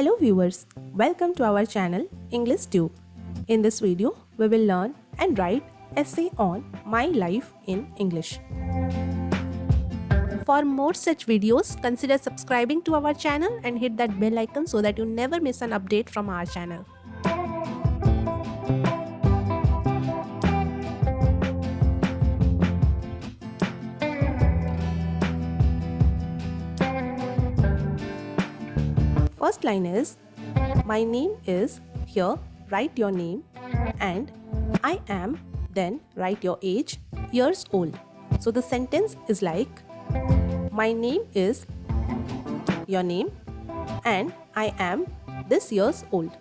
Hello viewers, welcome to our channel English Tube. In this video, we will learn and write essay on my life in English. For more such videos, consider subscribing to our channel and hit that bell icon so that you never miss an update from our channel. First line is, my name is, here write your name, and I am, then write your age, years old. So the sentence is like, my name is, your name, and I am this years old.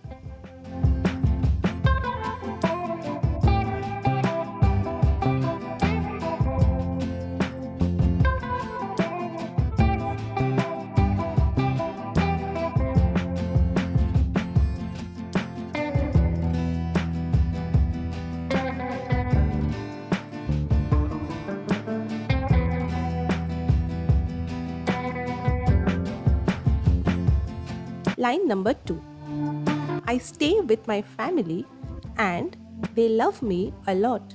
Line number 2. I stay with my family and they love me a lot.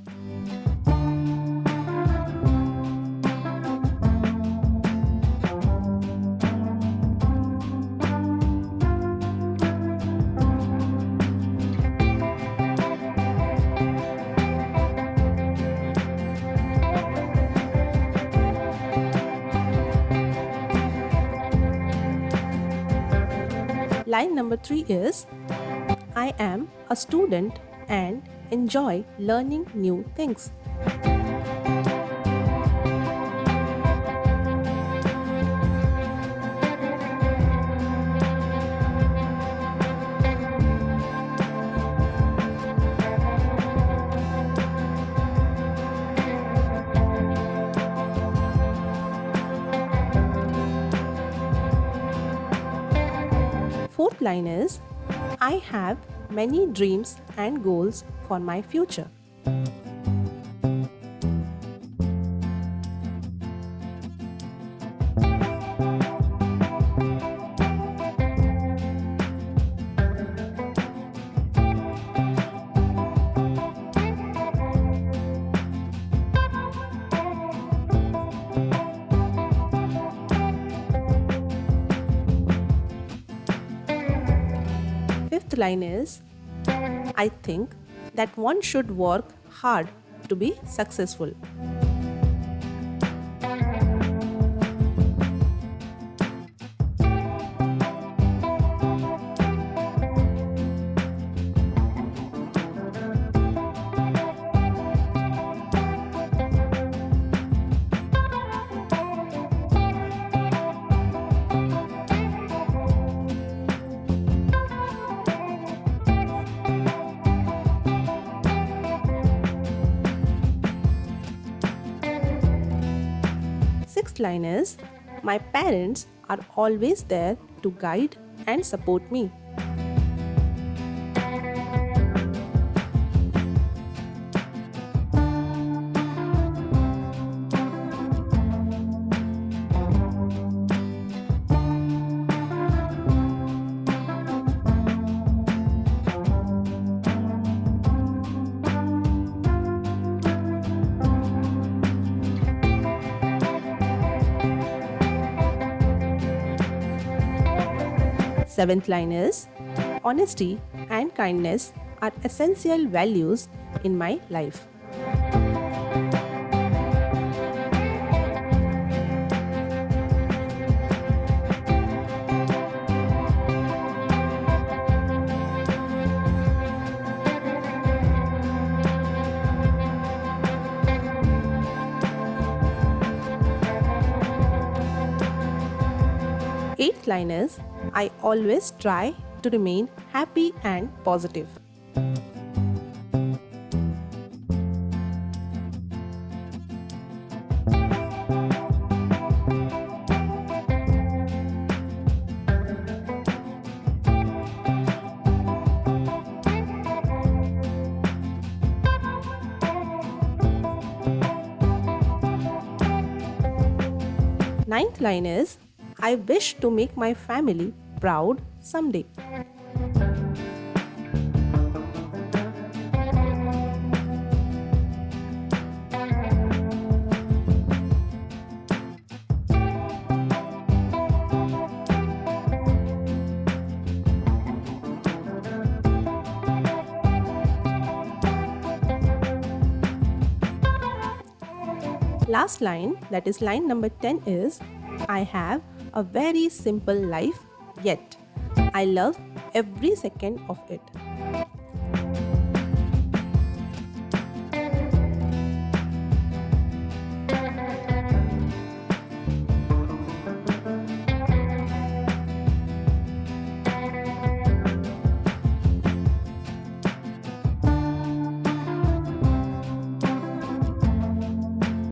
Line number 3 is, I am a student and enjoy learning new things. Fourth line is, I have many dreams and goals for my future. Fifth line is, I think that one should work hard to be successful. Sixth line is, my parents are always there to guide and support me. Seventh line is, honesty and kindness are essential values in my life. Eighth line is, I always try to remain happy and positive. Ninth line is, I wish to make my family proud someday. Last line, that is line number 10, is I have a very simple life, yet I love every second of it.